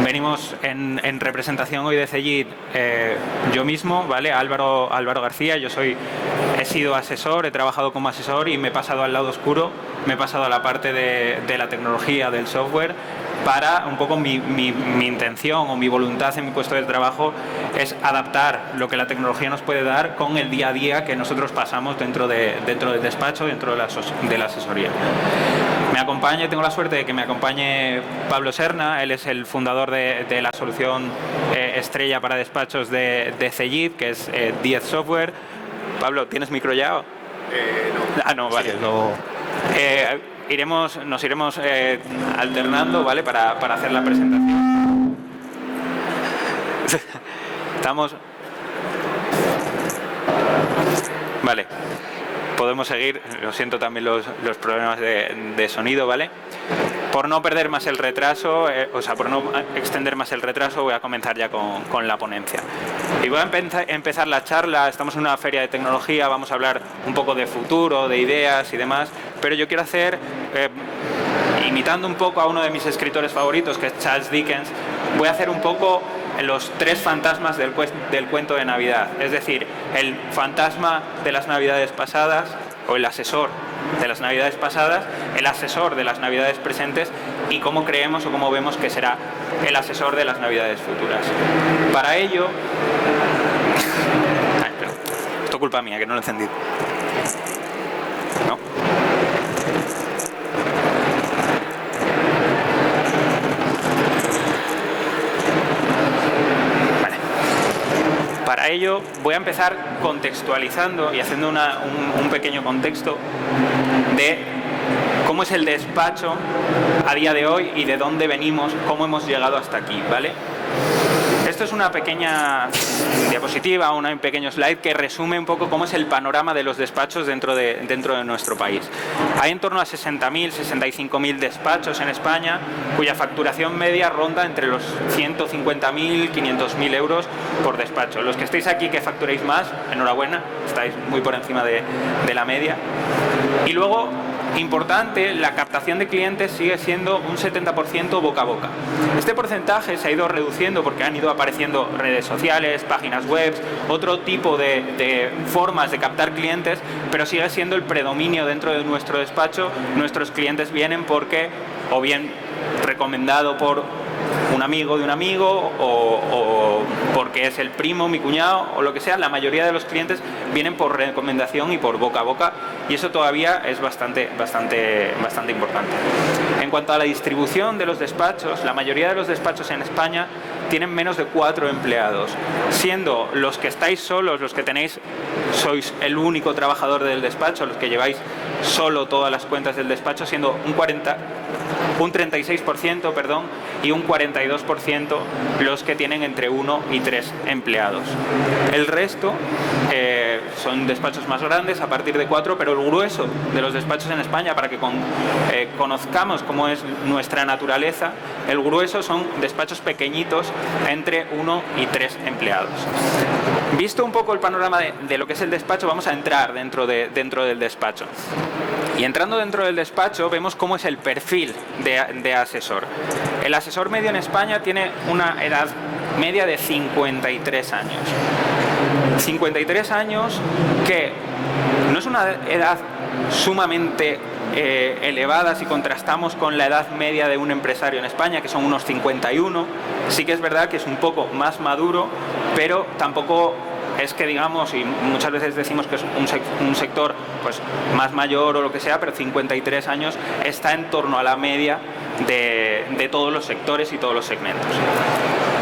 Venimos en representación hoy de Cegid, yo mismo, ¿vale? Álvaro García. He sido asesor, he trabajado como asesor y me he pasado al lado oscuro, me he pasado a la parte de la tecnología, del software, para un poco mi intención o mi voluntad en mi puesto de trabajo es adaptar lo que la tecnología nos puede dar con el día a día que nosotros pasamos dentro del despacho, dentro de la asesoría. Me acompaña, tengo la suerte de que me acompañe Pablo Serna. Él es el fundador de la solución estrella para despachos de Cegid, que es 10 Software. Pablo, ¿tienes micro ya? No. Ah, no, vale. Sí, no. Nos iremos alternando, ¿vale? Para hacer la presentación. Estamos... Vale. Podemos seguir. Lo siento también los problemas de sonido, ¿vale? Por no perder más el retraso, por no extender más el retraso, voy a comenzar ya con la ponencia. Y voy a empezar la charla. Estamos en una feria de tecnología, vamos a hablar un poco de futuro, de ideas y demás, pero yo quiero hacer, imitando un poco a uno de mis escritores favoritos, que es Charles Dickens, voy a hacer un poco los 3 fantasmas del cuento de Navidad. Es decir, el fantasma de las Navidades pasadas, o el asesor de las Navidades pasadas, el asesor de las Navidades presentes y cómo creemos o cómo vemos que será el asesor de las Navidades futuras. Para ello... Esto es culpa mía, que no lo he encendido. ¿No? Para ello voy a empezar contextualizando y haciendo un pequeño contexto de cómo es el despacho a día de hoy y de dónde venimos, cómo hemos llegado hasta aquí, ¿vale? Esto es una pequeña diapositiva, un pequeño slide que resume un poco cómo es el panorama de los despachos dentro de nuestro país. Hay en torno a 60.000, 65.000 despachos en España, cuya facturación media ronda entre los 150.000, 500.000 euros por despacho. Los que estéis aquí que facturéis más, enhorabuena, estáis muy por encima de la media. Y luego, importante, la captación de clientes sigue siendo un 70% boca a boca. Este porcentaje se ha ido reduciendo porque han ido apareciendo redes sociales, páginas web, otro tipo de formas de captar clientes, pero sigue siendo el predominio dentro de nuestro despacho. Nuestros clientes vienen porque, o bien recomendado por un amigo de un amigo, o porque es el primo, mi cuñado, o lo que sea. La mayoría de los clientes vienen por recomendación y por boca a boca, y eso todavía es bastante importante. En cuanto a la distribución de los despachos, la mayoría de los despachos en España tienen menos de 4 empleados, siendo los que estáis solos, los que sois el único trabajador del despacho, los que lleváis solo todas las cuentas del despacho, siendo un 36%, y un 42% los que tienen entre 1 y 3 empleados. El resto son despachos más grandes, a partir de 4, pero el grueso de los despachos en España, para que conozcamos cómo es nuestra naturaleza, el grueso son despachos pequeñitos, entre 1 y 3 empleados. Visto un poco el panorama de lo que es el despacho, vamos a entrar dentro del despacho. Y entrando dentro del despacho vemos cómo es el perfil de asesor. El asesor medio en España tiene una edad media de 53 años. 53 años, que no es una edad sumamente elevada si contrastamos con la edad media de un empresario en España, que son unos 51. Sí que es verdad que es un poco más maduro, pero tampoco es que digamos, y muchas veces decimos que es un sector pues más mayor o lo que sea, pero 53 años está en torno a la media de todos los sectores y todos los segmentos.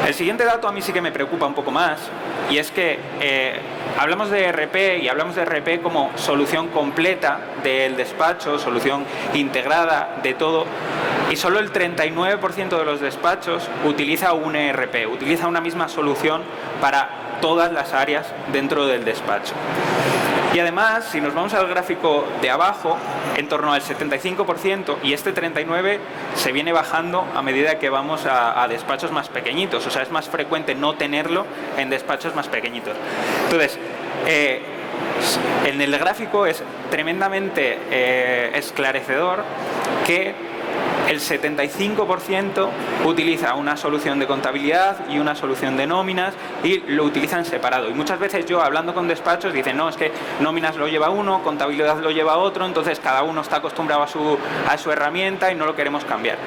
El siguiente dato a mí sí que me preocupa un poco más, y es que hablamos de ERP, y hablamos de ERP como solución completa del despacho, solución integrada de todo, y solo el 39% de los despachos utiliza un ERP, utiliza una misma solución para todas las áreas dentro del despacho. Y además, si nos vamos al gráfico de abajo, en torno al 75%, y este 39% se viene bajando a medida que vamos a despachos más pequeñitos. O sea, es más frecuente no tenerlo en despachos más pequeñitos. Entonces, en el gráfico es tremendamente esclarecedor que el 75% utiliza una solución de contabilidad y una solución de nóminas y lo utilizan separado. Y muchas veces yo, hablando con despachos, dicen, no, es que nóminas lo lleva uno, contabilidad lo lleva otro, entonces cada uno está acostumbrado a su herramienta y no lo queremos cambiar.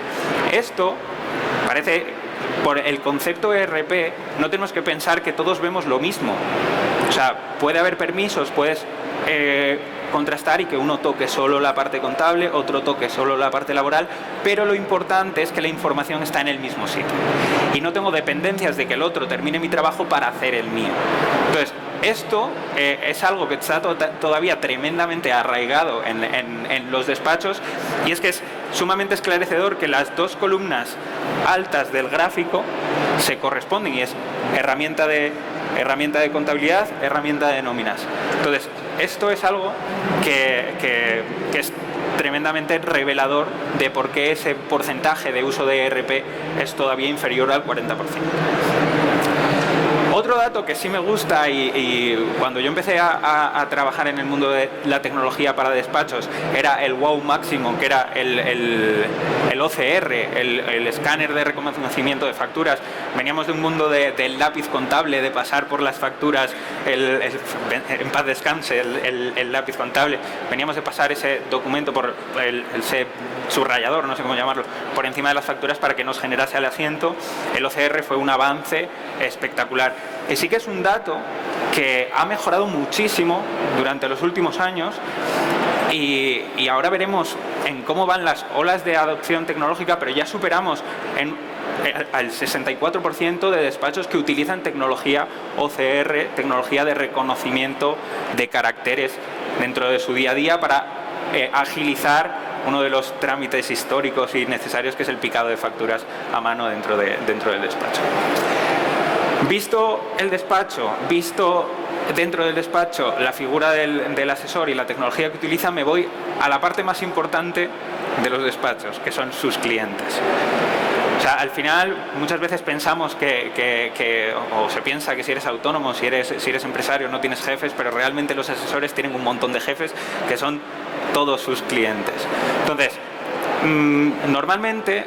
Esto parece, por el concepto ERP, no tenemos que pensar que todos vemos lo mismo. O sea, puede haber permisos, puedes contrastar y que uno toque solo la parte contable, otro toque solo la parte laboral, pero lo importante es que la información está en el mismo sitio. Y no tengo dependencias de que el otro termine mi trabajo para hacer el mío. Entonces, esto es algo que está todavía tremendamente arraigado en los despachos, y es que es sumamente esclarecedor que las dos columnas altas del gráfico se corresponden, y es herramienta de contabilidad, herramienta de nóminas. Entonces, esto es algo que es tremendamente revelador de por qué ese porcentaje de uso de ERP es todavía inferior al 40%. Otro dato que sí me gusta, y cuando yo empecé a trabajar en el mundo de la tecnología para despachos, era el wow máximo, que era el OCR, el escáner de reconocimiento de facturas. Veníamos de un mundo del lápiz contable, de pasar por las facturas, en paz descanse el lápiz contable. Veníamos de pasar ese documento por ese subrayador, no sé cómo llamarlo, por encima de las facturas para que nos generase el asiento. El OCR fue un avance espectacular. Y sí que es un dato que ha mejorado muchísimo durante los últimos años, y ahora veremos en cómo van las olas de adopción tecnológica, pero ya superamos al 64% de despachos que utilizan tecnología OCR, tecnología de reconocimiento de caracteres dentro de su día a día para agilizar uno de los trámites históricos y necesarios, que es el picado de facturas a mano dentro del despacho. Visto el despacho, visto dentro del despacho la figura del asesor y la tecnología que utiliza, me voy a la parte más importante de los despachos, que son sus clientes. O sea, al final muchas veces pensamos o se piensa que si eres autónomo, si eres empresario, no tienes jefes, pero realmente los asesores tienen un montón de jefes que son todos sus clientes. Entonces, normalmente,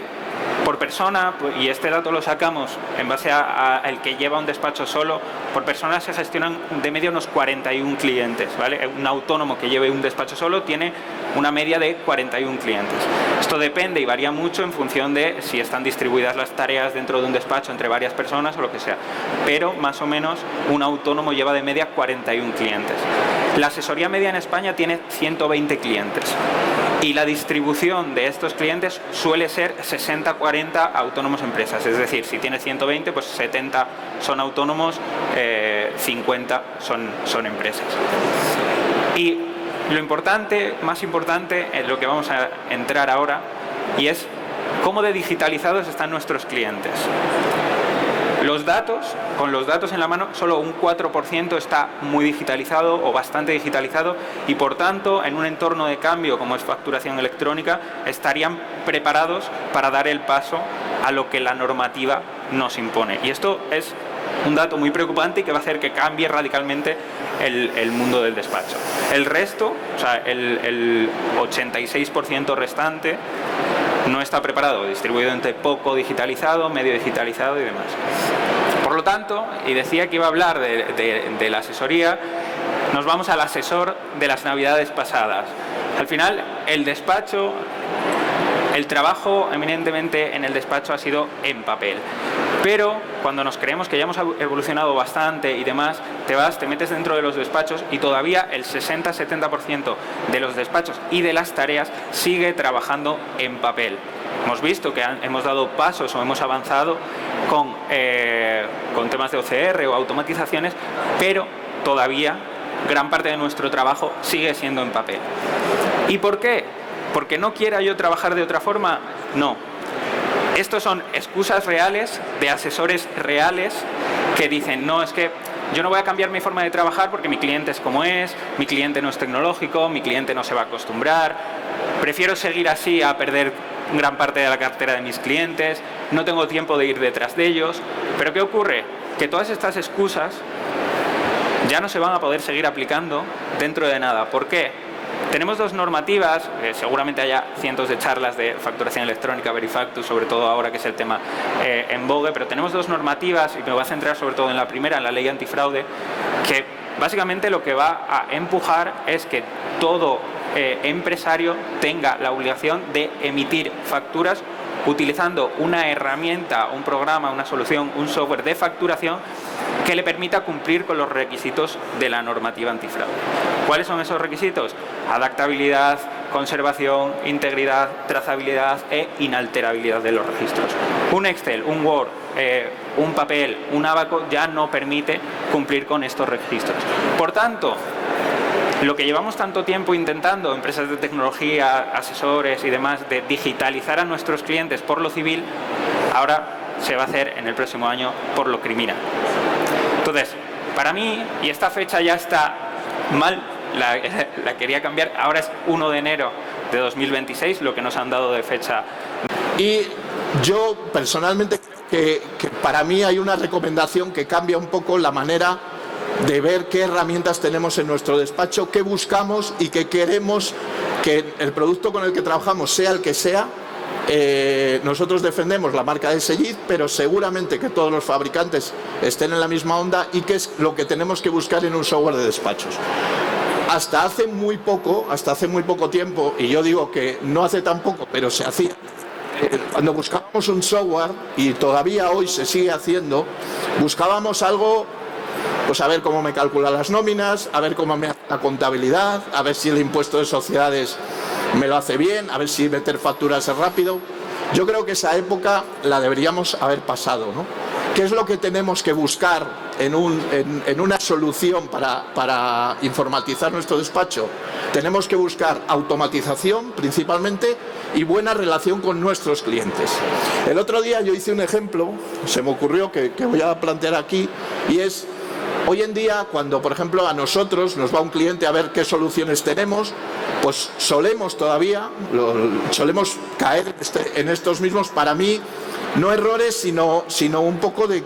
por persona, y este dato lo sacamos en base a el que lleva un despacho solo, por persona se gestionan de media unos 41 clientes, ¿vale? Un autónomo que lleve un despacho solo tiene una media de 41 clientes. Esto depende y varía mucho en función de si están distribuidas las tareas dentro de un despacho entre varias personas o lo que sea, pero más o menos un autónomo lleva de media 41 clientes. La asesoría media en España tiene 120 clientes. Y la distribución de estos clientes suele ser 60-40 autónomos empresas. Es decir, si tienes 120, pues 70 son autónomos, 50 son empresas. Y lo importante, más importante, es lo que vamos a entrar ahora, y es cómo de digitalizados están nuestros clientes. Los datos, con los datos en la mano, solo un 4% está muy digitalizado o bastante digitalizado, y por tanto, en un entorno de cambio como es facturación electrónica, estarían preparados para dar el paso a lo que la normativa nos impone. Y esto es un dato muy preocupante y que va a hacer que cambie radicalmente el mundo del despacho. El resto, o sea, el 86% restante, no está preparado, distribuido entre poco digitalizado, medio digitalizado y demás. Por lo tanto, y decía que iba a hablar de la asesoría, nos vamos al asesor de las navidades pasadas. Al final, el despacho, el trabajo eminentemente en el despacho ha sido en papel. Pero cuando nos creemos que ya hemos evolucionado bastante y demás, te metes dentro de los despachos y todavía el 60-70% de los despachos y de las tareas sigue trabajando en papel. Hemos visto que hemos dado pasos o hemos avanzado con temas de OCR o automatizaciones, pero todavía gran parte de nuestro trabajo sigue siendo en papel. ¿Y por qué? ¿Porque no quiera yo trabajar de otra forma? No. Estos son excusas reales de asesores reales que dicen, no, es que yo no voy a cambiar mi forma de trabajar porque mi cliente es como es, mi cliente no es tecnológico, mi cliente no se va a acostumbrar, prefiero seguir así a perder gran parte de la cartera de mis clientes, no tengo tiempo de ir detrás de ellos. Pero ¿qué ocurre? Que todas estas excusas ya no se van a poder seguir aplicando dentro de nada. ¿Por qué? Tenemos dos normativas, seguramente haya cientos de charlas de facturación electrónica, Verifactus, sobre todo ahora que es el tema en vogue, pero tenemos dos normativas, y me voy a centrar sobre todo en la primera, en la ley antifraude, que básicamente lo que va a empujar es que todo empresario tenga la obligación de emitir facturas utilizando una herramienta, un programa, una solución, un software de facturación que le permita cumplir con los requisitos de la normativa antifraude. ¿Cuáles son esos requisitos? Adaptabilidad, conservación, integridad, trazabilidad e inalterabilidad de los registros. Un Excel, un Word, un papel, un Abaco ya no permite cumplir con estos registros. Por tanto, lo que llevamos tanto tiempo intentando, empresas de tecnología, asesores y demás, de digitalizar a nuestros clientes por lo civil, ahora se va a hacer en el próximo año por lo criminal. Entonces, para mí, y esta fecha ya está mal, la quería cambiar, ahora es 1 de enero de 2026, lo que nos han dado de fecha. Y yo personalmente creo que para mí hay una recomendación que cambia un poco la manera de ver qué herramientas tenemos en nuestro despacho, qué buscamos y qué queremos que el producto con el que trabajamos, sea el que sea. Nosotros defendemos la marca de Sellit, pero seguramente que todos los fabricantes estén en la misma onda, y qué es lo que tenemos que buscar en un software de despachos. Hasta hace muy poco tiempo, y yo digo que no hace tan poco, pero se hacía, cuando buscábamos un software, y todavía hoy se sigue haciendo, buscábamos algo, pues a ver cómo me calcula las nóminas, a ver cómo me hace la contabilidad, a ver si el impuesto de sociedades me lo hace bien, a ver si meter facturas es rápido. Yo creo que esa época la deberíamos haber pasado, ¿no? ¿Qué es lo que tenemos que buscar en una solución para informatizar nuestro despacho? Tenemos que buscar automatización principalmente y buena relación con nuestros clientes. El otro día yo hice un ejemplo, se me ocurrió que voy a plantear aquí, y es: hoy en día, cuando por ejemplo a nosotros nos va un cliente a ver qué soluciones tenemos, pues solemos caer en estos mismos, para mí, no errores, sino un poco de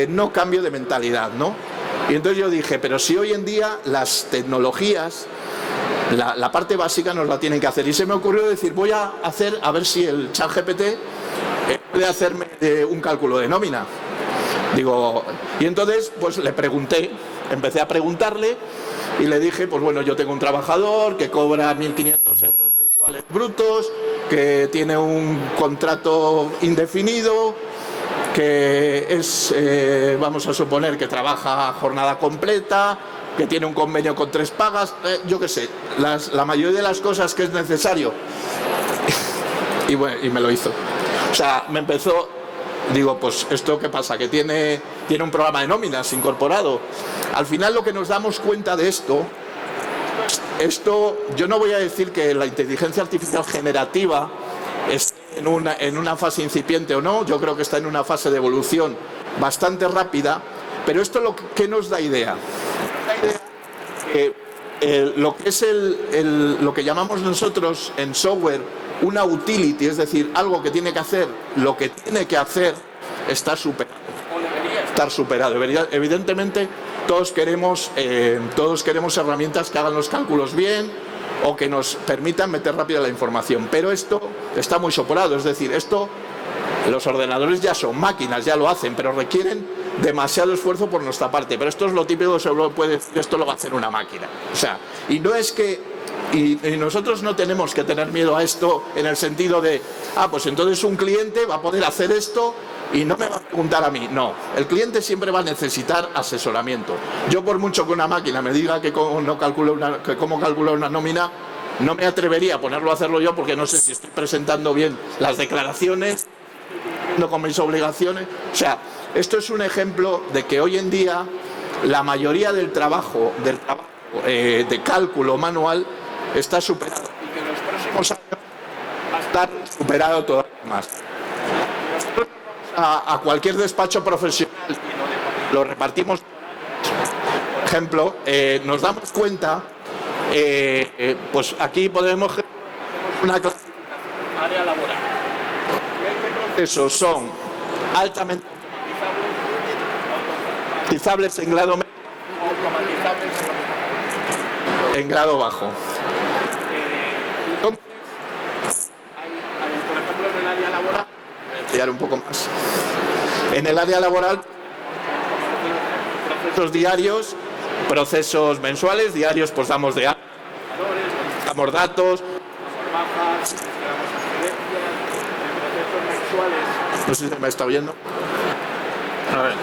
no cambio de mentalidad, ¿no? Y entonces yo dije, pero si hoy en día las tecnologías, la parte básica nos la tienen que hacer. Y se me ocurrió decir, voy a ver si el ChatGPT puede hacerme un cálculo de nómina. Y entonces pues le pregunté, empecé a preguntarle y le dije, pues bueno, yo tengo un trabajador que cobra 1.500 euros mensuales brutos, que tiene un contrato indefinido, que es, vamos a suponer que trabaja jornada completa, que tiene un convenio con 3 pagas, yo qué sé, la mayoría de las cosas que es necesario. Y bueno, y me lo hizo. O sea, me empezó... Digo, pues ¿esto qué pasa? Que tiene un programa de nóminas incorporado. Al final lo que nos damos cuenta de esto, yo no voy a decir que la inteligencia artificial generativa esté en una fase incipiente o no, yo creo que está en una fase de evolución bastante rápida, pero esto ¿qué nos da idea? Lo que es lo que llamamos nosotros en software una utility, es decir, algo que tiene que hacer lo que tiene que hacer, está superado. O debería estar superado. Evidentemente, todos queremos herramientas que hagan los cálculos bien o que nos permitan meter rápido la información. Pero esto está muy superado, es decir, los ordenadores ya son máquinas, ya lo hacen, pero requieren demasiado esfuerzo por nuestra parte. Pero esto es lo típico que se puede decir, esto lo va a hacer una máquina. O sea, y no es que... Y nosotros no tenemos que tener miedo a esto en el sentido de, pues entonces un cliente va a poder hacer esto y no me va a preguntar a mí. No, el cliente siempre va a necesitar asesoramiento. Yo, por mucho que una máquina me diga que cómo calculo una nómina, no me atrevería a ponerlo a hacerlo yo, porque no sé si estoy presentando bien las declaraciones, no con mis obligaciones. O sea, esto es un ejemplo de que hoy en día la mayoría del trabajo de cálculo manual está superado, y que en los próximos años va a estar superado todavía más. Nosotros vamos a cualquier despacho profesional y lo repartimos. Por ejemplo, nos damos cuenta, pues aquí podemos una clasificación área laboral. ¿Qué procesos son altamente automatizables en grado medio, automatizables en en grado bajo. Entonces, por ejemplo, en el área laboral, voy a ampliar un poco más. En el área laboral, procesos diarios, procesos mensuales, diarios pues damos damos datos, bajas, procesos mensuales. No sé si me está oyendo. A ver.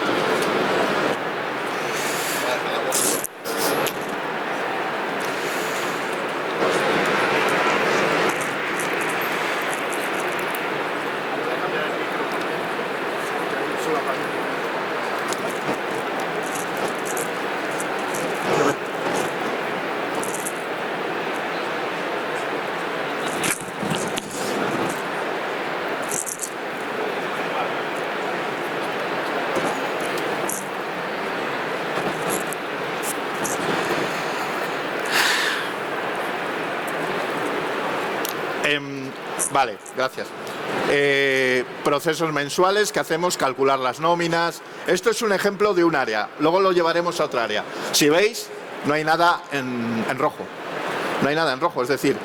Vale, gracias. Procesos mensuales que hacemos, calcular las nóminas. Esto es un ejemplo de un área, luego lo llevaremos a otra área. Si veis, no hay nada en rojo. No hay nada en rojo, es decir,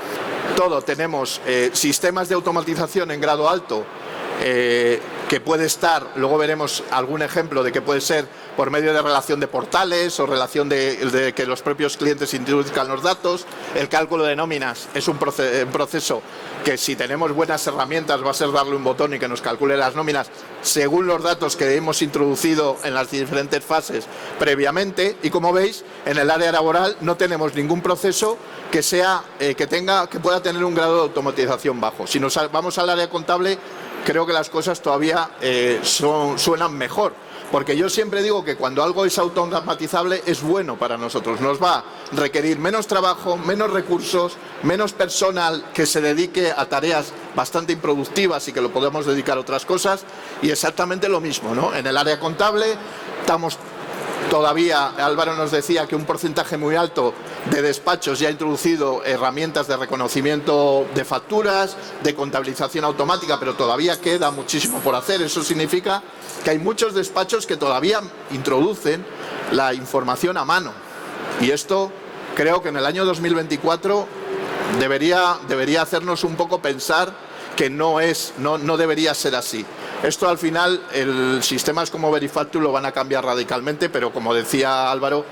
todo tenemos sistemas de automatización en grado alto que puede estar, luego veremos algún ejemplo de que puede ser por medio de relación de portales o relación de que los propios clientes introduzcan los datos. El cálculo de nóminas es un proceso que, si tenemos buenas herramientas, va a ser darle un botón y que nos calcule las nóminas según los datos que hemos introducido en las diferentes fases previamente. Y como veis, en el área laboral no tenemos ningún proceso que pueda tener un grado de automatización bajo. Si nos vamos al área contable, creo que las cosas todavía suenan mejor, porque yo siempre digo que cuando algo es automatizable es bueno para nosotros. Nos va a requerir menos trabajo, menos recursos, menos personal que se dedique a tareas bastante improductivas y que lo podemos dedicar a otras cosas. Y exactamente lo mismo, ¿no? En el área contable estamos todavía, Álvaro nos decía que un porcentaje muy alto de despachos ya ha introducido herramientas de reconocimiento de facturas, de contabilización automática, pero todavía queda muchísimo por hacer. Eso significa que hay muchos despachos que todavía introducen la información a mano. Y esto creo que en el año 2024 debería hacernos un poco pensar que no debería ser así. Esto al final, sistemas como Verifactu lo van a cambiar radicalmente, pero como decía Álvaro,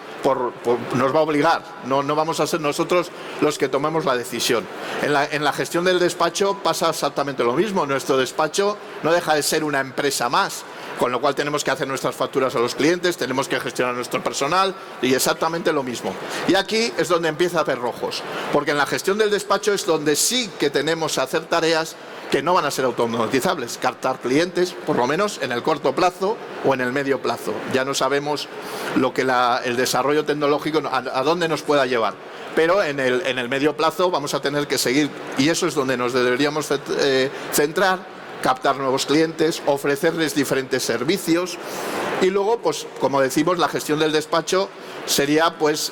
nos va a obligar, no vamos a ser nosotros los que tomemos la decisión. En la gestión del despacho pasa exactamente lo mismo. Nuestro despacho no deja de ser una empresa más, con lo cual tenemos que hacer nuestras facturas a los clientes, tenemos que gestionar nuestro personal y exactamente lo mismo. Y aquí es donde empieza a ver rojos, porque en la gestión del despacho es donde sí que tenemos que hacer tareas que no van a ser automatizables, captar clientes, por lo menos en el corto plazo o en el medio plazo. Ya no sabemos lo que el desarrollo tecnológico a dónde nos pueda llevar, pero en el medio plazo vamos a tener que seguir, y eso es donde nos deberíamos centrar, captar nuevos clientes, ofrecerles diferentes servicios. Y luego, pues como decimos, la gestión del despacho sería pues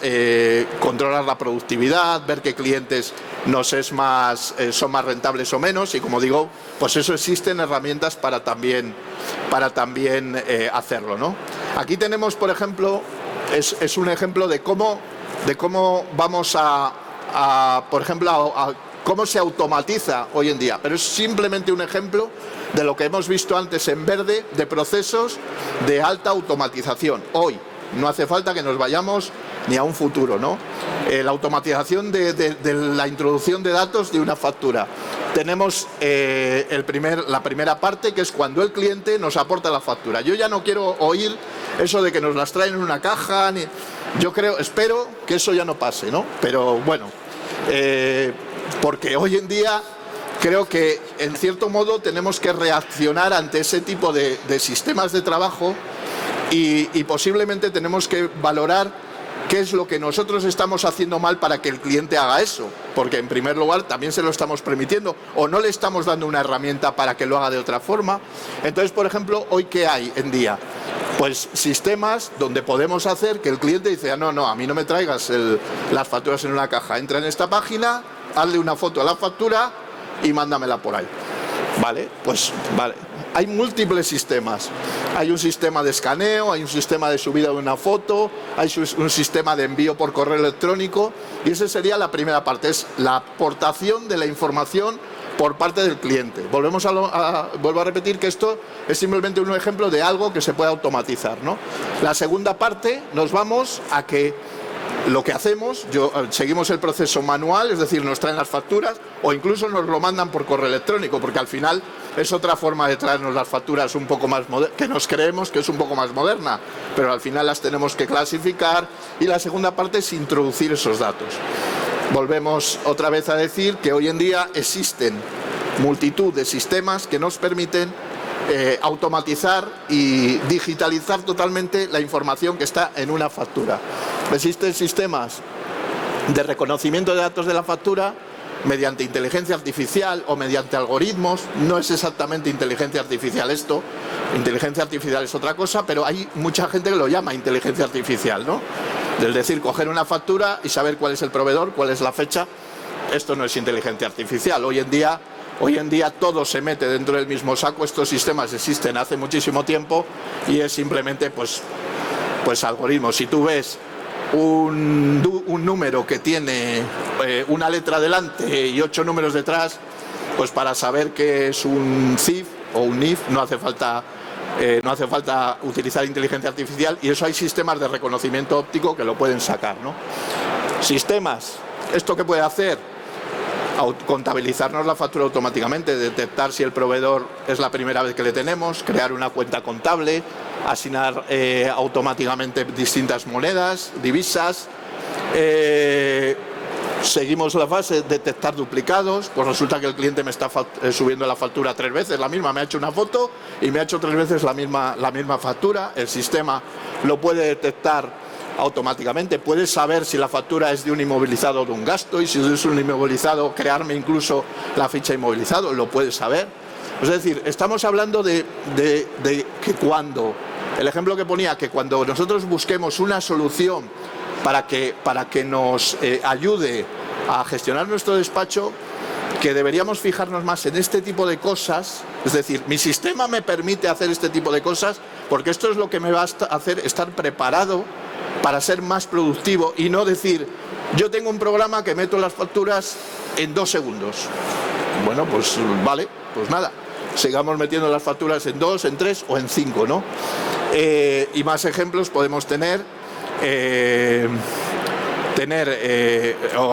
controlar la productividad, ver qué clientes son más rentables o menos, y como digo, pues eso, existen herramientas para también hacerlo, ¿no? Aquí tenemos, por ejemplo, es un ejemplo de cómo vamos por ejemplo, cómo se automatiza hoy en día, pero es simplemente un ejemplo de lo que hemos visto antes en verde, de procesos de alta automatización. Hoy no hace falta que nos vayamos ni a un futuro, ¿no? La automatización de la introducción de datos de una factura. Tenemos la primera parte, que es cuando el cliente nos aporta la factura. Yo ya no quiero oír eso de que nos las traen en una caja. Espero que eso ya no pase, ¿no? Pero bueno, porque hoy en día creo que en cierto modo tenemos que reaccionar ante ese tipo de sistemas de trabajo y posiblemente tenemos que valorar qué es lo que nosotros estamos haciendo mal para que el cliente haga eso, porque en primer lugar también se lo estamos permitiendo o no le estamos dando una herramienta para que lo haga de otra forma. Entonces, por ejemplo, hoy ¿qué hay en día? Pues sistemas donde podemos hacer que el cliente dice, no, a mí no me traigas las facturas en una caja, entra en esta página, hazle una foto a la factura y mándamela por ahí. ¿Vale? Pues vale. Hay múltiples sistemas. Hay un sistema de escaneo, hay un sistema de subida de una foto, hay un sistema de envío por correo electrónico, y esa sería la primera parte, es la aportación de la información por parte del cliente. Vuelvo a repetir que esto es simplemente un ejemplo de algo que se puede automatizar, ¿no? La segunda parte, nos vamos a que lo que hacemos, seguimos el proceso manual, es decir, nos traen las facturas o incluso nos lo mandan por correo electrónico, porque al final es otra forma de traernos las facturas un poco más que nos creemos que es un poco más moderna, pero al final las tenemos que clasificar, y la segunda parte es introducir esos datos. Volvemos otra vez a decir que hoy en día existen multitud de sistemas que nos permiten automatizar y digitalizar totalmente la información que está en una factura. Existen sistemas de reconocimiento de datos de la factura mediante inteligencia artificial o mediante algoritmos. No es exactamente inteligencia artificial esto, inteligencia artificial es otra cosa, pero hay mucha gente que lo llama inteligencia artificial, ¿no? Es decir, coger una factura y saber cuál es el proveedor, cuál es la fecha. Esto no es inteligencia artificial. Hoy en día todo se mete dentro del mismo saco. Estos sistemas existen hace muchísimo tiempo y es simplemente pues algoritmos. Si tú ves un número que tiene una letra delante y 8 números detrás, pues para saber que es un CIF o un NIF no hace falta utilizar inteligencia artificial, y eso hay sistemas de reconocimiento óptico que lo pueden sacar, ¿no? Sistemas, ¿esto qué puede hacer? Contabilizarnos la factura automáticamente, detectar si el proveedor es la primera vez que le tenemos, crear una cuenta contable, asignar automáticamente distintas monedas, divisas. Seguimos la fase, detectar duplicados. Pues resulta que el cliente me está subiendo la factura 3 veces, la misma, me ha hecho una foto y me ha hecho 3 veces la misma factura. El sistema lo puede detectar automáticamente, puede saber si la factura es de un inmovilizado o de un gasto, y si es un inmovilizado, crearme incluso la ficha inmovilizado, lo puede saber. Es decir, estamos hablando de que cuando, el ejemplo que ponía, que cuando nosotros busquemos una solución para que nos ayude a gestionar nuestro despacho, que deberíamos fijarnos más en este tipo de cosas. Es decir, mi sistema me permite hacer este tipo de cosas porque esto es lo que me va a hacer estar preparado para ser más productivo, y no decir, yo tengo un programa que meto las facturas en 2 segundos. Bueno, pues vale, pues nada, sigamos metiendo las facturas en 2, en 3 o en 5, ¿no? Y más ejemplos podemos tener.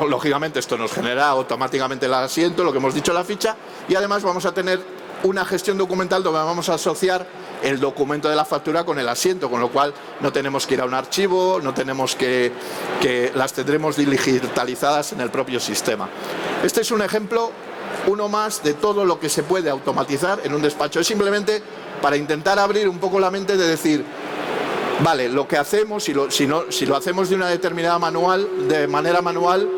Lógicamente esto nos genera automáticamente el asiento, lo que hemos dicho, la ficha, y además vamos a tener una gestión documental donde vamos a asociar el documento de la factura con el asiento, con lo cual no tenemos que ir a un archivo, no tenemos que las tendremos digitalizadas en el propio sistema. Este es un ejemplo, uno más, de todo lo que se puede automatizar en un despacho. Es simplemente para intentar abrir un poco la mente de decir, vale, lo que hacemos, si lo hacemos de una determinada manera manual,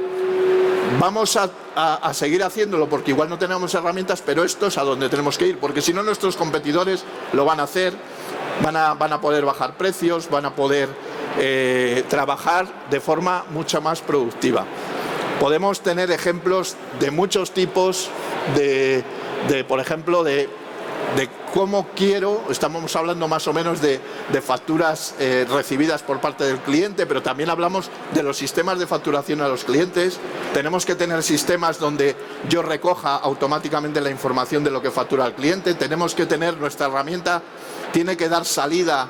vamos a seguir haciéndolo porque igual no tenemos herramientas, pero esto es a donde tenemos que ir, porque si no nuestros competidores lo van a hacer, van a poder bajar precios, van a poder trabajar de forma mucho más productiva. Podemos tener ejemplos de muchos tipos, por ejemplo, de cómo estamos hablando más o menos de facturas recibidas por parte del cliente, pero también hablamos de los sistemas de facturación a los clientes. Tenemos que tener sistemas donde yo recoja automáticamente la información de lo que factura el cliente. Tenemos que tener, nuestra herramienta tiene que dar salida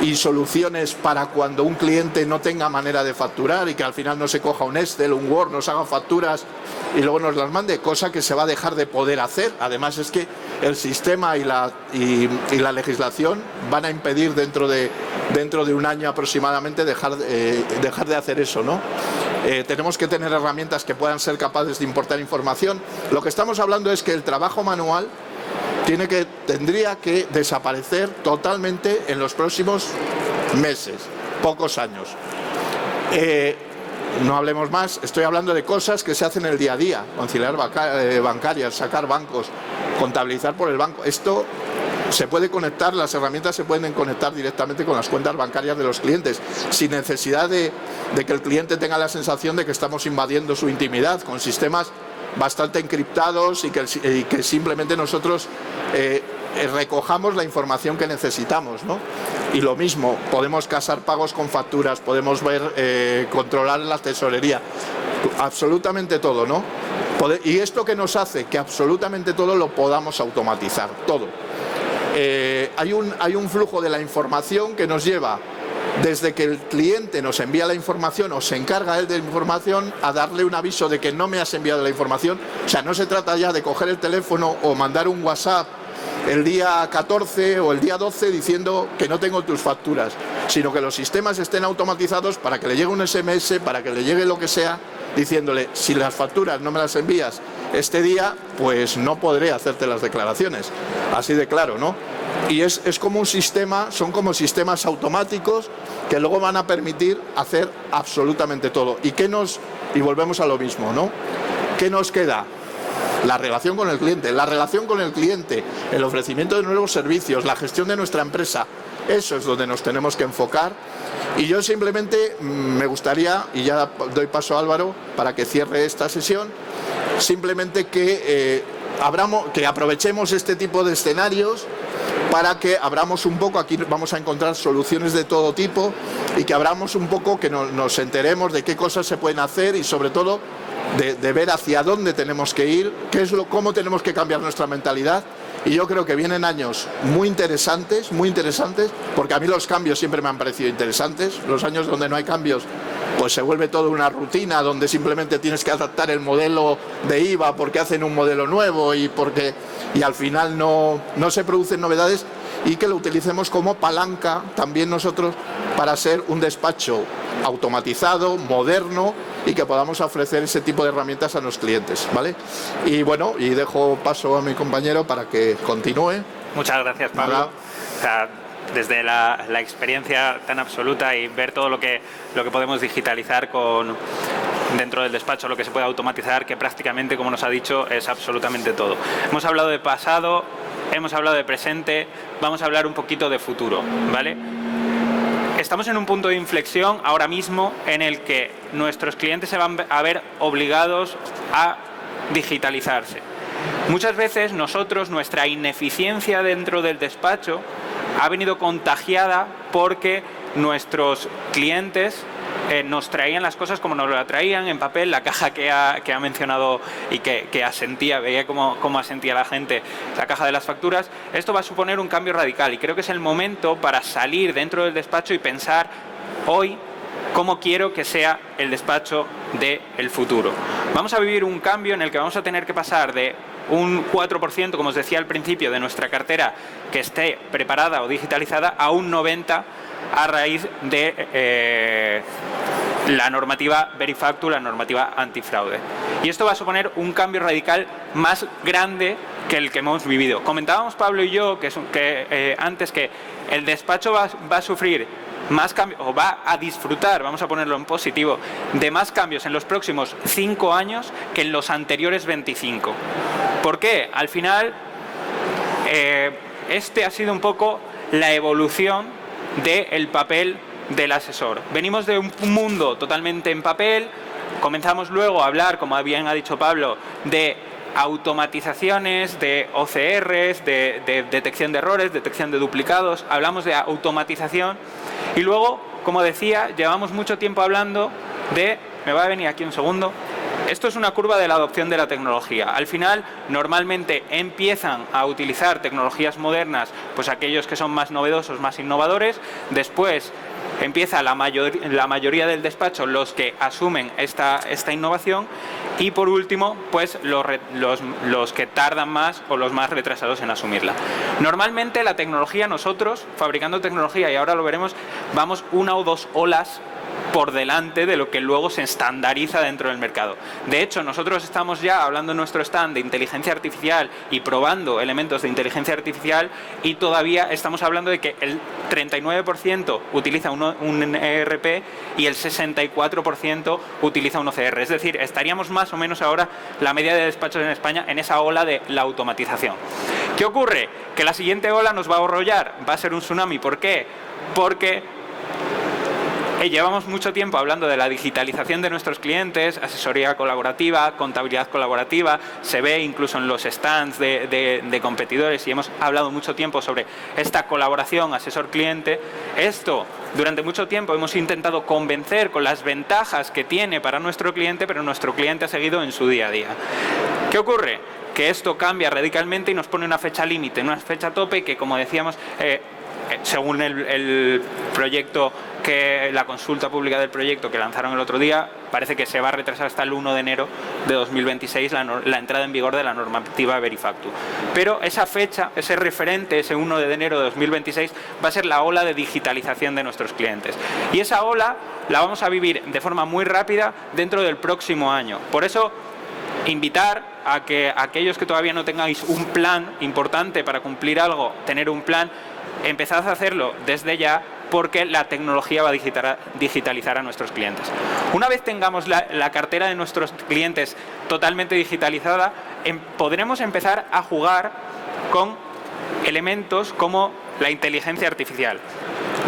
y soluciones para cuando un cliente no tenga manera de facturar y que al final no se coja un Excel, un Word, nos haga facturas y luego nos las mande, cosa que se va a dejar de poder hacer. Además es que el sistema y la legislación van a impedir dentro de un año aproximadamente dejar de hacer eso, ¿no? Tenemos que tener herramientas que puedan ser capaces de importar información. Lo que estamos hablando es que el trabajo manual tendría que desaparecer totalmente en los próximos meses, pocos años. No hablemos más, estoy hablando de cosas que se hacen el día a día, conciliar bancarias, sacar bancos, contabilizar por el banco. Esto se puede conectar, las herramientas se pueden conectar directamente con las cuentas bancarias de los clientes, sin necesidad de que el cliente tenga la sensación de que estamos invadiendo su intimidad, con sistemas bastante encriptados y que simplemente nosotros recojamos la información que necesitamos, ¿no? Y lo mismo, podemos casar pagos con facturas, podemos ver, controlar la tesorería, absolutamente todo, ¿no? Y esto que nos hace que absolutamente todo lo podamos automatizar, todo. Hay un flujo de la información que nos lleva desde que el cliente nos envía la información o se encarga él de la información a darle un aviso de que no me has enviado la información. O sea, no se trata ya de coger el teléfono o mandar un WhatsApp el día 14 o el día 12 diciendo que no tengo tus facturas, sino que los sistemas estén automatizados para que le llegue un SMS, para que le llegue lo que sea, diciéndole, si las facturas no me las envías este día, pues no podré hacerte las declaraciones. Así de claro, ¿no? Y es como un sistema, son como sistemas automáticos que luego van a permitir hacer absolutamente todo. Y volvemos a lo mismo, ¿no? ¿Qué nos queda? La relación con el cliente. La relación con el cliente, el ofrecimiento de nuevos servicios, la gestión de nuestra empresa. Eso es donde nos tenemos que enfocar. Y yo simplemente me gustaría, y ya doy paso a Álvaro para que cierre esta sesión, simplemente que aprovechemos este tipo de escenarios para que abramos un poco, aquí vamos a encontrar soluciones de todo tipo, y que abramos un poco, que nos enteremos de qué cosas se pueden hacer y sobre todo de ver hacia dónde tenemos que ir, cómo tenemos que cambiar nuestra mentalidad. Y yo creo que vienen años muy interesantes, porque a mí los cambios siempre me han parecido interesantes. Los años donde no hay cambios, pues se vuelve todo una rutina, donde simplemente tienes que adaptar el modelo de IVA porque hacen un modelo nuevo y al final no se producen novedades, y que lo utilicemos como palanca también nosotros para ser un despacho automatizado, moderno, y que podamos ofrecer ese tipo de herramientas a los clientes, ¿vale? Y bueno, y dejo paso a mi compañero para que continúe. Muchas gracias, Pablo. O sea, desde la experiencia tan absoluta y ver todo lo que podemos digitalizar dentro del despacho, lo que se puede automatizar, que prácticamente, como nos ha dicho, es absolutamente todo. Hemos hablado de pasado, hemos hablado de presente, vamos a hablar un poquito de futuro, ¿vale? Estamos en un punto de inflexión ahora mismo en el que nuestros clientes se van a ver obligados a digitalizarse. Muchas veces nuestra ineficiencia dentro del despacho ha venido contagiada porque nuestros clientes nos traían las cosas como nos la traían en papel, la caja que ha mencionado y que asentía, veía cómo asentía la gente, la caja de las facturas. Esto va a suponer un cambio radical y creo que es el momento para salir dentro del despacho y pensar hoy cómo quiero que sea el despacho del futuro. Vamos a vivir un cambio en el que vamos a tener que pasar de un 4%, como os decía al principio, de nuestra cartera que esté preparada o digitalizada a un 90% a raíz de la normativa Verifactu, la normativa antifraude. Y esto va a suponer un cambio radical más grande que el que hemos vivido. Comentábamos Pablo y yo antes que el despacho va a sufrir más cambios, o va a disfrutar, vamos a ponerlo en positivo, de más cambios en los próximos 5 años que en los anteriores 25. ¿Por qué? Al final, este ha sido un poco la evolución del papel del asesor. Venimos de un mundo totalmente en papel, comenzamos luego a hablar, como bien ha dicho Pablo, de automatizaciones, de OCRs, de detección de errores, detección de duplicados, hablamos de automatización y luego, como decía, llevamos mucho tiempo hablando de, me va a venir aquí un segundo, esto es una curva de la adopción de la tecnología. Al final, normalmente empiezan a utilizar tecnologías modernas, pues aquellos que son más novedosos, más innovadores, después empieza la mayoría del despacho los que asumen esta innovación y por último pues los que tardan más o los más retrasados en asumirla. Normalmente la tecnología, nosotros fabricando tecnología, y ahora lo veremos, vamos una o dos olas por delante de lo que luego se estandariza dentro del mercado. De hecho, nosotros estamos ya hablando en nuestro stand de inteligencia artificial y probando elementos de inteligencia artificial y todavía estamos hablando de que el 39% utiliza un ERP y el 64% utiliza un OCR. Es decir, estaríamos más o menos ahora, la media de despachos en España, en esa ola de la automatización. ¿Qué ocurre? Que la siguiente ola nos va a arrollar, va a ser un tsunami. ¿Por qué? Porque Llevamos mucho tiempo hablando de la digitalización de nuestros clientes, asesoría colaborativa, contabilidad colaborativa, se ve incluso en los stands de competidores y hemos hablado mucho tiempo sobre esta colaboración asesor-cliente. Esto, durante mucho tiempo hemos intentado convencer con las ventajas que tiene para nuestro cliente, pero nuestro cliente ha seguido en su día a día. ¿Qué ocurre? Que esto cambia radicalmente y nos pone una fecha límite, una fecha tope que, como decíamos, según el proyecto, la consulta pública del proyecto que lanzaron el otro día, parece que se va a retrasar hasta el 1 de enero de 2026 la entrada en vigor de la normativa Verifactu. Pero esa fecha, ese referente, ese 1 de enero de 2026, va a ser la ola de digitalización de nuestros clientes. Y esa ola la vamos a vivir de forma muy rápida dentro del próximo año. Por eso, invitar a que aquellos que todavía no tengáis un plan importante para cumplir algo, tener un plan, empezad a hacerlo desde ya, porque la tecnología va a digitalizar a nuestros clientes. Una vez tengamos la cartera de nuestros clientes totalmente digitalizada, podremos empezar a jugar con elementos como la inteligencia artificial.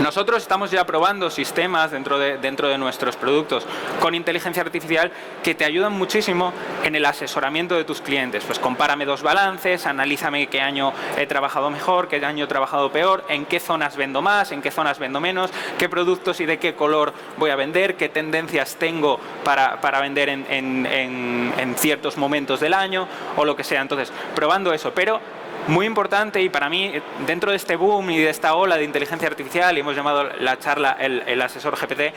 Nosotros estamos ya probando sistemas dentro de nuestros productos con inteligencia artificial que te ayudan muchísimo en el asesoramiento de tus clientes. Pues compárame 2 balances, analízame qué año he trabajado mejor, qué año he trabajado peor, en qué zonas vendo más, en qué zonas vendo menos, qué productos y de qué color voy a vender, qué tendencias tengo para vender en ciertos momentos del año o lo que sea. Entonces, probando eso, pero muy importante, y para mí, dentro de este boom y de esta ola de inteligencia artificial, y hemos llamado la charla el asesor GPT,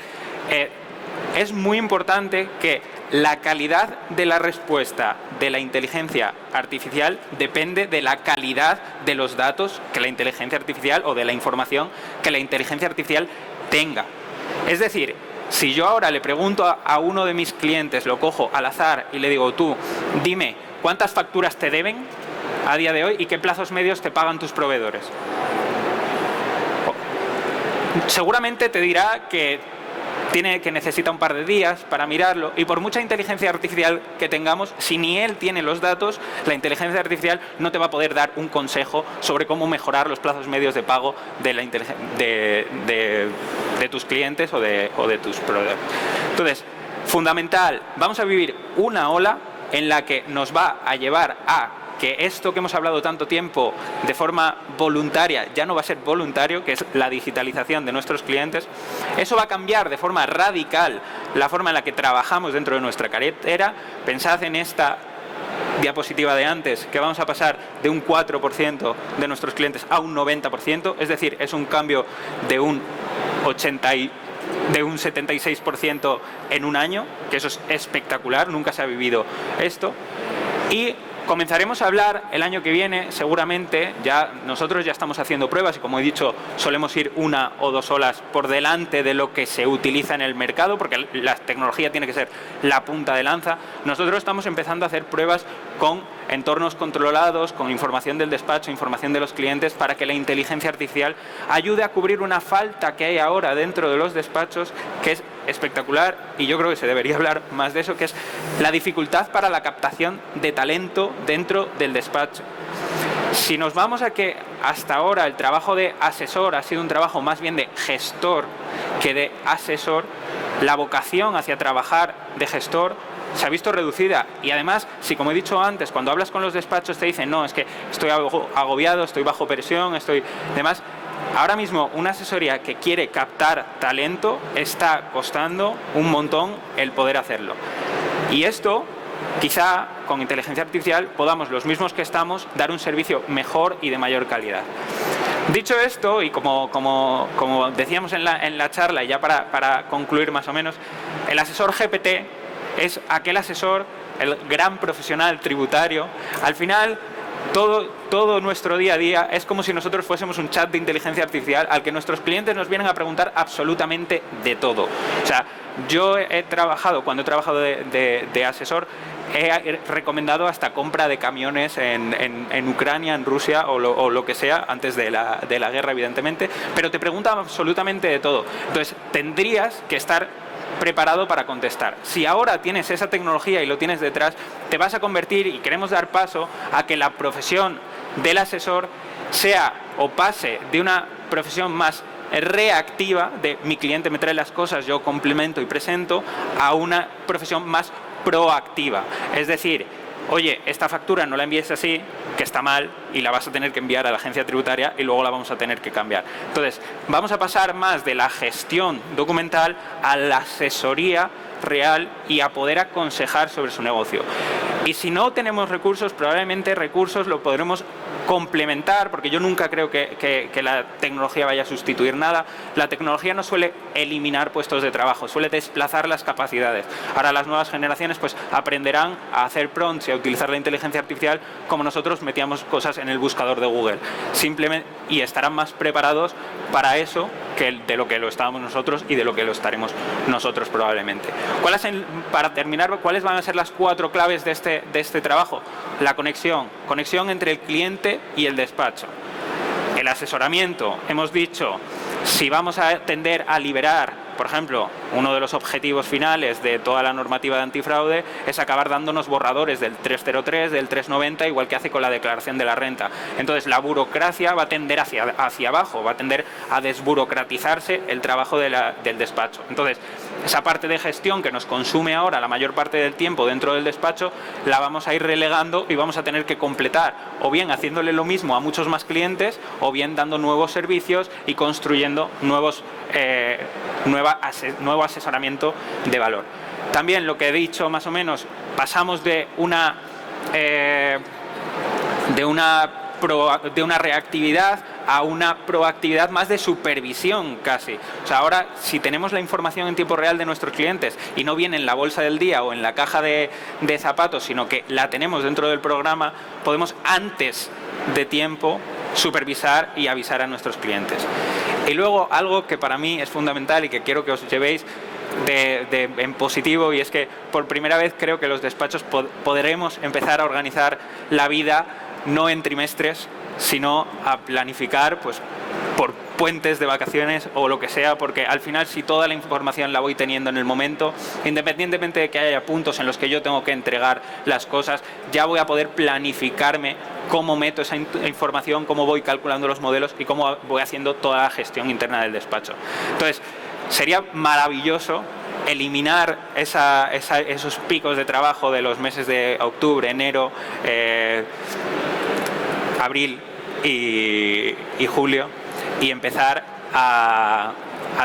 es muy importante que la calidad de la respuesta de la inteligencia artificial depende de la calidad de los datos que la inteligencia artificial o de la información que la inteligencia artificial tenga. Es decir, si yo ahora le pregunto a uno de mis clientes, lo cojo al azar y le digo, tú, dime, ¿cuántas facturas te deben a día de hoy y qué plazos medios te pagan tus proveedores? Seguramente te dirá que necesita un par de días para mirarlo, y por mucha inteligencia artificial que tengamos, si ni él tiene los datos, la inteligencia artificial no te va a poder dar un consejo sobre cómo mejorar los plazos medios de pago de tus clientes o de tus proveedores. Entonces, fundamental, vamos a vivir una ola en la que nos va a llevar a que esto que hemos hablado tanto tiempo de forma voluntaria ya no va a ser voluntario, que es la digitalización de nuestros clientes. Eso va a cambiar de forma radical la forma en la que trabajamos dentro de nuestra cartera. Pensad en esta diapositiva de antes, que vamos a pasar de un 4% de nuestros clientes a un 90%, es decir, es un cambio de un 76% en un año, que eso es espectacular, nunca se ha vivido esto. Y comenzaremos a hablar el año que viene, seguramente, nosotros ya estamos haciendo pruebas y, como he dicho, solemos ir 1 o 2 olas por delante de lo que se utiliza en el mercado, porque la tecnología tiene que ser la punta de lanza. Nosotros estamos empezando a hacer pruebas con entornos controlados, con información del despacho, información de los clientes, para que la inteligencia artificial ayude a cubrir una falta que hay ahora dentro de los despachos, que es espectacular, y yo creo que se debería hablar más de eso, que es la dificultad para la captación de talento dentro del despacho. Si nos vamos a que hasta ahora el trabajo de asesor ha sido un trabajo más bien de gestor que de asesor, la vocación hacia trabajar de gestor se ha visto reducida. Y además, si, como he dicho antes, cuando hablas con los despachos te dicen, no, es que estoy agobiado, estoy bajo presión, demás. Ahora mismo una asesoría que quiere captar talento está costando un montón el poder hacerlo. Y esto, quizá con inteligencia artificial podamos, los mismos que estamos, dar un servicio mejor y de mayor calidad. Dicho esto, y como decíamos en la charla, y ya para concluir más o menos, el asesor GPT es aquel asesor, el gran profesional tributario. Al final, todo nuestro día a día es como si nosotros fuésemos un chat de inteligencia artificial al que nuestros clientes nos vienen a preguntar absolutamente de todo. O sea, yo cuando he trabajado de asesor, he recomendado hasta compra de camiones en Ucrania, en Rusia o lo que sea, antes de la guerra, evidentemente, pero te preguntan absolutamente de todo. Entonces, tendrías que estar preparado para contestar. Si ahora tienes esa tecnología y lo tienes detrás, te vas a convertir, y queremos dar paso a que la profesión del asesor sea o pase de una profesión más reactiva de mi cliente me trae las cosas, yo complemento y presento, a una profesión más proactiva. Es decir, oye, esta factura no la envíes así, que está mal, y la vas a tener que enviar a la agencia tributaria y luego la vamos a tener que cambiar. Entonces, vamos a pasar más de la gestión documental a la asesoría real y a poder aconsejar sobre su negocio. Y si no tenemos recursos, probablemente recursos lo podremos complementar, porque yo nunca creo que la tecnología vaya a sustituir nada. La tecnología no suele eliminar puestos de trabajo, suele desplazar las capacidades. Ahora las nuevas generaciones pues aprenderán a hacer prompts y a utilizar la inteligencia artificial como nosotros metíamos cosas en el buscador de Google. Simplemente, y estarán más preparados para eso que de lo que lo estábamos nosotros y de lo que lo estaremos nosotros probablemente. Para terminar, ¿cuáles van a ser las 4 claves de este trabajo? La conexión entre el cliente y el despacho. El asesoramiento, hemos dicho, si vamos a tender a liberar, por ejemplo, uno de los objetivos finales de toda la normativa de antifraude es acabar dándonos borradores del 303, del 390, igual que hace con la declaración de la renta. Entonces, la burocracia va a tender hacia abajo, va a tender a desburocratizarse el trabajo del despacho. Entonces, esa parte de gestión que nos consume ahora la mayor parte del tiempo dentro del despacho, la vamos a ir relegando y vamos a tener que completar, o bien haciéndole lo mismo a muchos más clientes, o bien dando nuevos servicios y construyendo nuevo asesoramiento de valor. También lo que he dicho más o menos, pasamos de una reactividad a una proactividad más de supervisión casi. O sea, ahora si tenemos la información en tiempo real de nuestros clientes y no viene en la bolsa del día o en la caja de zapatos, sino que la tenemos dentro del programa, podemos antes de tiempo supervisar y avisar a nuestros clientes. Y luego algo que para mí es fundamental y que quiero que os llevéis en positivo, y es que por primera vez creo que los despachos podremos empezar a organizar la vida no en trimestres, sino a planificar pues por puentes de vacaciones o lo que sea, porque al final si toda la información la voy teniendo en el momento, independientemente de que haya puntos en los que yo tengo que entregar las cosas, ya voy a poder planificarme cómo meto esa información, cómo voy calculando los modelos y cómo voy haciendo toda la gestión interna del despacho. Entonces, sería maravilloso eliminar esos picos de trabajo de los meses de octubre, enero, abril y julio, y empezar a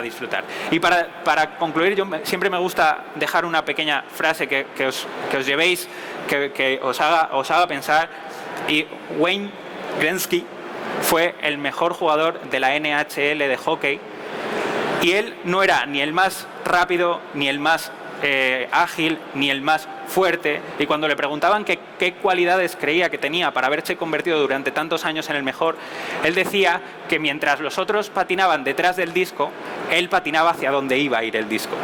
disfrutar. Y para concluir, siempre me gusta dejar una pequeña frase que os llevéis, que os haga pensar. Y Wayne Gretzky fue el mejor jugador de la NHL de hockey, y él no era ni el más rápido, ni el más ágil, ni el más fuerte, y cuando le preguntaban qué cualidades creía que tenía para haberse convertido durante tantos años en el mejor, él decía que mientras los otros patinaban detrás del disco, él patinaba hacia donde iba a ir el disco.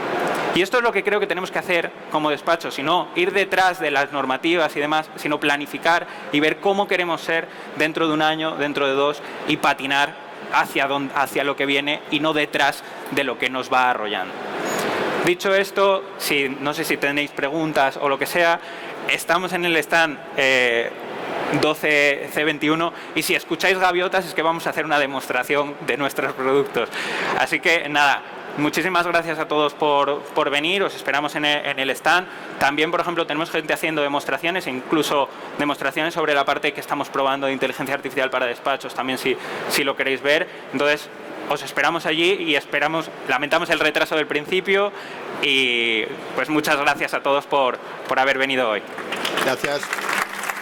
Y esto es lo que creo que tenemos que hacer como despacho, sino ir detrás de las normativas y demás, sino planificar y ver cómo queremos ser dentro de un año, dentro de 2, y patinar hacia lo que viene y no detrás de lo que nos va arrollando. Dicho esto, no sé si tenéis preguntas o lo que sea, estamos en el stand 12C21, y si escucháis gaviotas es que vamos a hacer una demostración de nuestros productos. Así que nada, muchísimas gracias a todos por venir, os esperamos en el stand. También, por ejemplo, tenemos gente haciendo demostraciones, incluso demostraciones sobre la parte que estamos probando de inteligencia artificial para despachos, también si lo queréis ver. Entonces, os esperamos allí y lamentamos el retraso del principio, y pues muchas gracias a todos por haber venido hoy. Gracias.